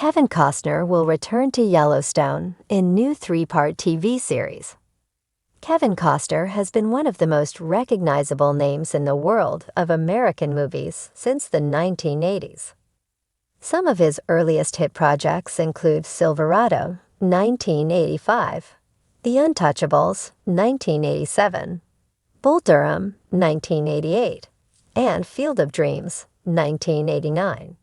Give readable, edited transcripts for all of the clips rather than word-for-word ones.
Kevin Costner will return to Yellowstone in new three-part TV series. Kevin Costner has been one of the most recognizable names in the world of American movies since the 1980s. Some of his earliest hit projects include Silverado, 1985, The Untouchables, 1987, Bull Durham, 1988, and Field of Dreams, 1989.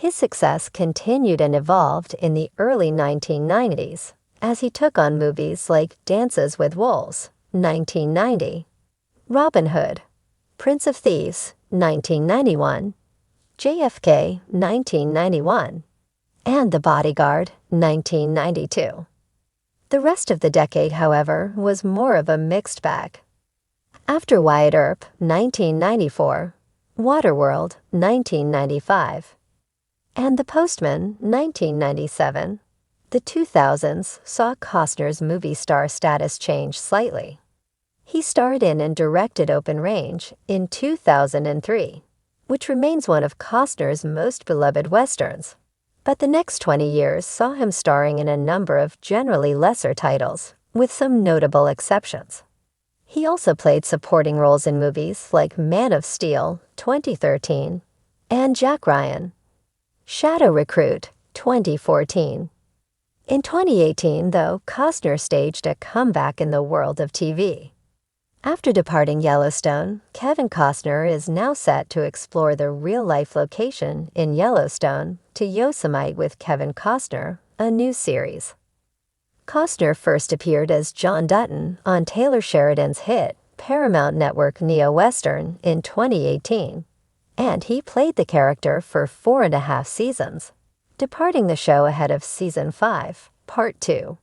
His success continued and evolved in the early 1990s as he took on movies like Dances with Wolves, 1990, Robin Hood, Prince of Thieves, 1991, JFK, 1991, and The Bodyguard, 1992. The rest of the decade, however, was more of a mixed bag. After Wyatt Earp, 1994, Waterworld, 1995, and The Postman, 1997, the 2000s saw Costner's movie star status change slightly. He starred in and directed Open Range in 2003, which remains one of Costner's most beloved westerns. But the next 20 years saw him starring in a number of generally lesser titles, with some notable exceptions. He also played supporting roles in movies like Man of Steel, 2013, and Jack Ryan, Shadow Recruit, 2014. In 2018, though, Costner staged a comeback in the world of TV. After departing Yellowstone, Kevin Costner is now set to explore the real-life location in Yellowstone to Yosemite with Kevin Costner, a new series. Costner first appeared as John Dutton on Taylor Sheridan's hit Paramount Network neo-western in 2018, and he played the character for 4.5 seasons, departing the show ahead of Season 5, Part 2.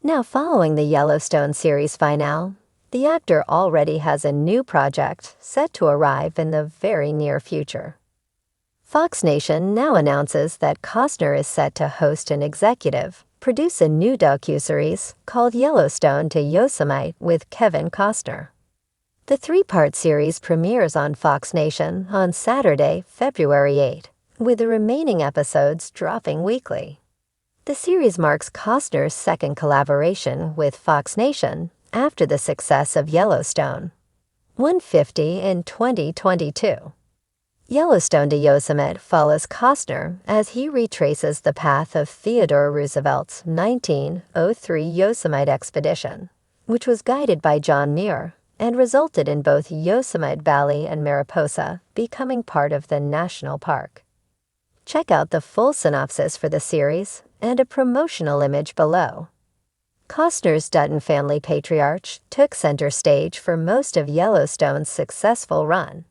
Now, following the Yellowstone series finale, the actor already has a new project set to arrive in the very near future. Fox Nation now announces that Costner is set to host and produce a new docuseries called Yellowstone to Yosemite with Kevin Costner. The three-part series premieres on Fox Nation on Saturday, February 8, with the remaining episodes dropping weekly. The series marks Costner's second collaboration with Fox Nation after the success of Yellowstone, 150 in 2022. Yellowstone to Yosemite follows Costner as he retraces the path of Theodore Roosevelt's 1903 Yosemite expedition, which was guided by John Muir and resulted in both Yosemite Valley and Mariposa becoming part of the national park. Check out the full synopsis for the series and a promotional image below. Costner's Dutton family patriarch took center stage for most of Yellowstone's successful run.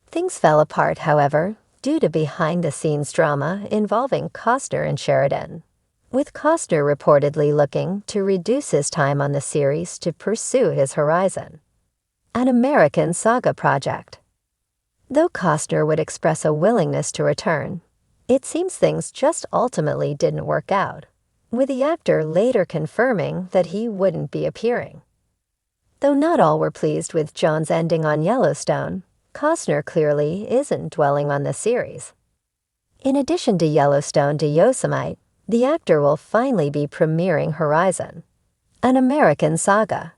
Things fell apart, however, due to behind-the-scenes drama involving Costner and Sheridan, with Costner reportedly looking to reduce his time on the series to pursue his Horizon, an American Saga project. Though Costner would express a willingness to return, it seems things just ultimately didn't work out, with the actor later confirming that he wouldn't be appearing. Though not all were pleased with John's ending on Yellowstone, Costner clearly isn't dwelling on the series. In addition to Yellowstone to Yosemite, the actor will finally be premiering Horizon, an American Saga,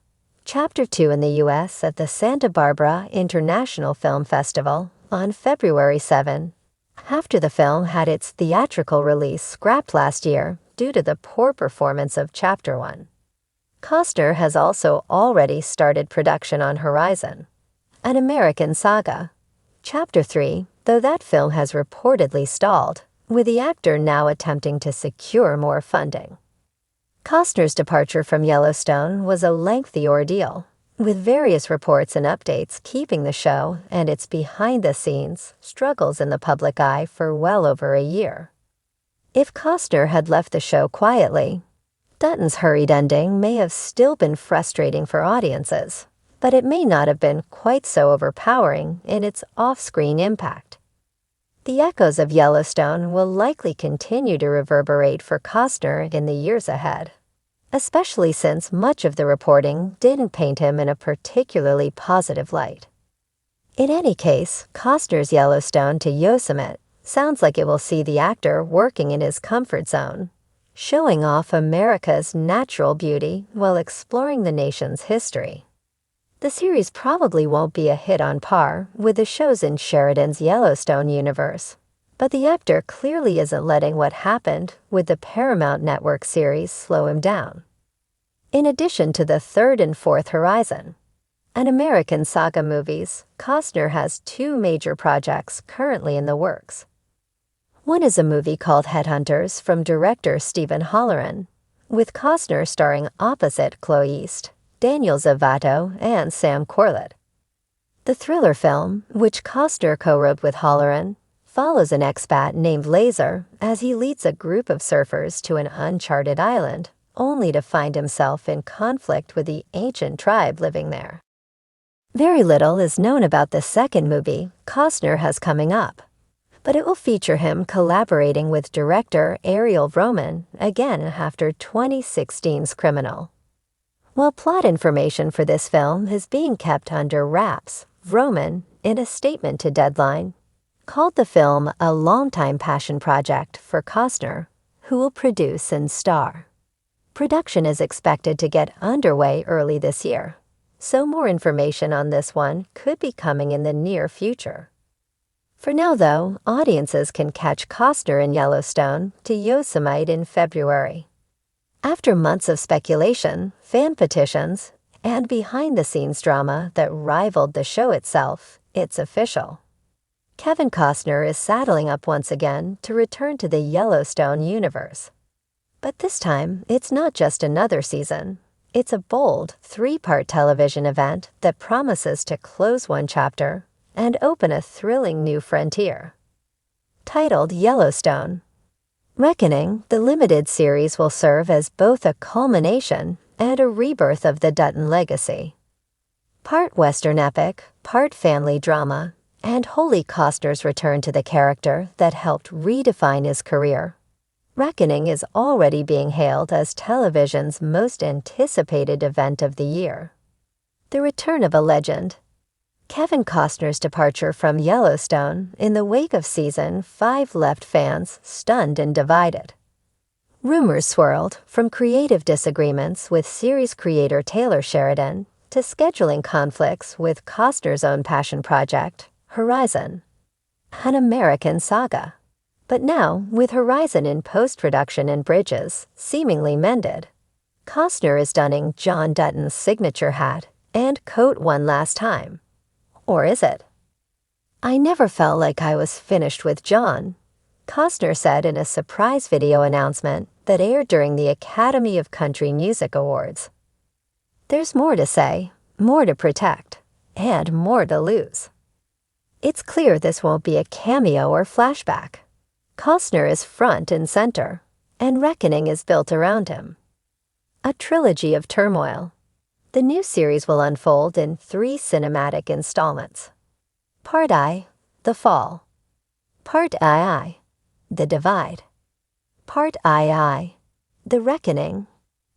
Chapter 2 in the U.S. at the Santa Barbara International Film Festival on February 7, after the film had its theatrical release scrapped last year due to the poor performance of Chapter 1. Costner has also already started production on Horizon, an American Saga, Chapter 3, though that film has reportedly stalled, with the actor now attempting to secure more funding. Costner's departure from Yellowstone was a lengthy ordeal, with various reports and updates keeping the show and its behind-the-scenes struggles in the public eye for well over a year. If Costner had left the show quietly, Dutton's hurried ending may have still been frustrating for audiences, but it may not have been quite so overpowering in its off-screen impact. The echoes of Yellowstone will likely continue to reverberate for Costner in the years ahead, especially since much of the reporting didn't paint him in a particularly positive light. In any case, Costner's Yellowstone to Yosemite Sounds like it will see the actor working in his comfort zone, showing off America's natural beauty while exploring the nation's history. The series probably won't be a hit on par with the shows in Sheridan's Yellowstone universe, but the actor clearly isn't letting what happened with the Paramount Network series slow him down. In addition to the third and fourth Horizon and American Saga movies, Costner has two major projects currently in the works. One is a movie called Headhunters from director Stephen Halloran, with Costner starring opposite Chloe East, Daniel Zavato, and Sam Corlett. The thriller film, which Costner co-wrote with Halloran, follows an expat named Laser as he leads a group of surfers to an uncharted island, only to find himself in conflict with the ancient tribe living there. Very little is known about the second movie Costner has coming up, but it will feature him collaborating with director Ariel Roman again after 2016's Criminal. While plot information for this film is being kept under wraps, Roman, in a statement to Deadline, called the film a longtime passion project for Costner, who will produce and star. Production is expected to get underway early this year, so more information on this one could be coming in the near future. For now, though, audiences can catch Costner in Yellowstone to Yosemite in February. After months of speculation, fan petitions, and behind-the-scenes drama that rivaled the show itself, it's official. Kevin Costner is saddling up once again to return to the Yellowstone universe. But this time, it's not just another season. It's a bold, three-part television event that promises to close one chapter and open a thrilling new frontier. Titled Yellowstone, Reckoning, the limited series will serve as both a culmination and a rebirth of the Dutton legacy. Part Western epic, part family drama, and wholly Costner's return to the character that helped redefine his career. Reckoning is already being hailed as television's most anticipated event of the year. The return of a legend. Kevin Costner's departure from Yellowstone in the wake of season 5 left fans stunned and divided. Rumors swirled from creative disagreements with series creator Taylor Sheridan to scheduling conflicts with Costner's own passion project, Horizon, an American Saga. But now, with Horizon in post-production and bridges seemingly mended, Costner is donning John Dutton's signature hat and coat one last time. Or is it? I never felt like I was finished with John, Costner said in a surprise video announcement that aired during the Academy of Country Music Awards. There's more to say, more to protect, and more to lose. It's clear this won't be a cameo or flashback. Costner is front and center, and Reckoning is built around him. A trilogy of turmoil. The new series will unfold in 3 cinematic installments. Part I, The Fall. Part II, The Divide. Part II, The Reckoning.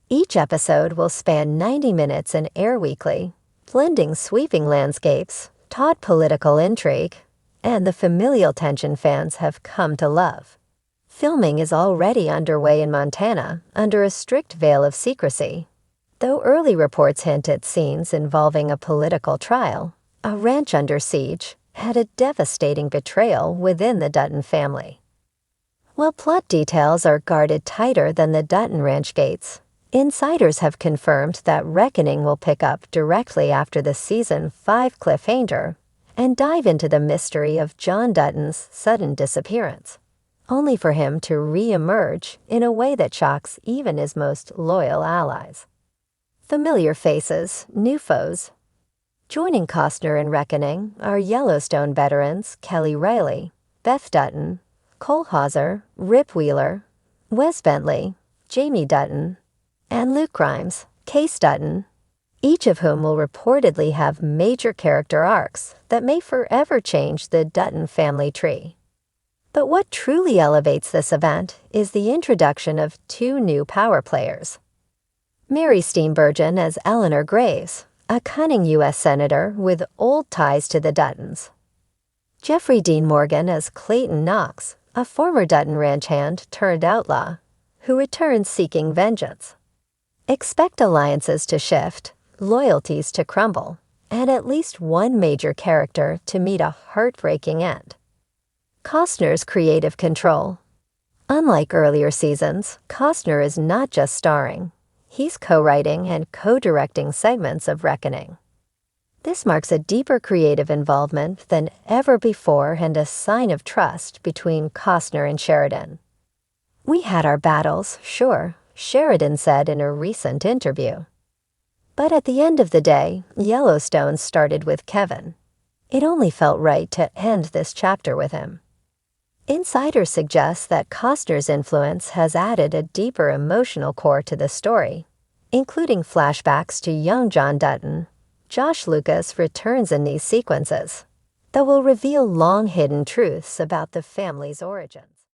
Each episode will span 90 minutes and air weekly, blending sweeping landscapes, taut political intrigue, and the familial tension fans have come to love. Filming is already underway in Montana under a strict veil of secrecy, though early reports hint at scenes involving a political trial, a ranch under siege, and a devastating betrayal within the Dutton family. While plot details are guarded tighter than the Dutton ranch gates, insiders have confirmed that Reckoning will pick up directly after the season 5 cliffhanger and dive into the mystery of John Dutton's sudden disappearance, only for him to re-emerge in a way that shocks even his most loyal allies. Familiar faces, new foes. Joining Costner in Reckoning are Yellowstone veterans Kelly Riley, Beth Dutton, Cole Hauser, Rip Wheeler, Wes Bentley, Jamie Dutton, and Luke Grimes, Case Dutton, each of whom will reportedly have major character arcs that may forever change the Dutton family tree. But what truly elevates this event is the introduction of 2 new power players. Mary Steenburgen as Eleanor Graves, a cunning U.S. senator with old ties to the Duttons. Jeffrey Dean Morgan as Clayton Knox, a former Dutton Ranch hand turned outlaw, who returns seeking vengeance. Expect alliances to shift, loyalties to crumble, and at least one major character to meet a heartbreaking end. Costner's creative control. Unlike earlier seasons, Costner is not just starring. He's co-writing and co-directing segments of Reckoning. This marks a deeper creative involvement than ever before and a sign of trust between Costner and Sheridan. "We had our battles, sure," Sheridan said in a recent interview. But at the end of the day, Yellowstone started with Kevin. It only felt right to end this chapter with him. Insiders suggest that Costner's influence has added a deeper emotional core to the story, including flashbacks to young John Dutton. Josh Lucas returns in these sequences, that will reveal long-hidden truths about the family's origin.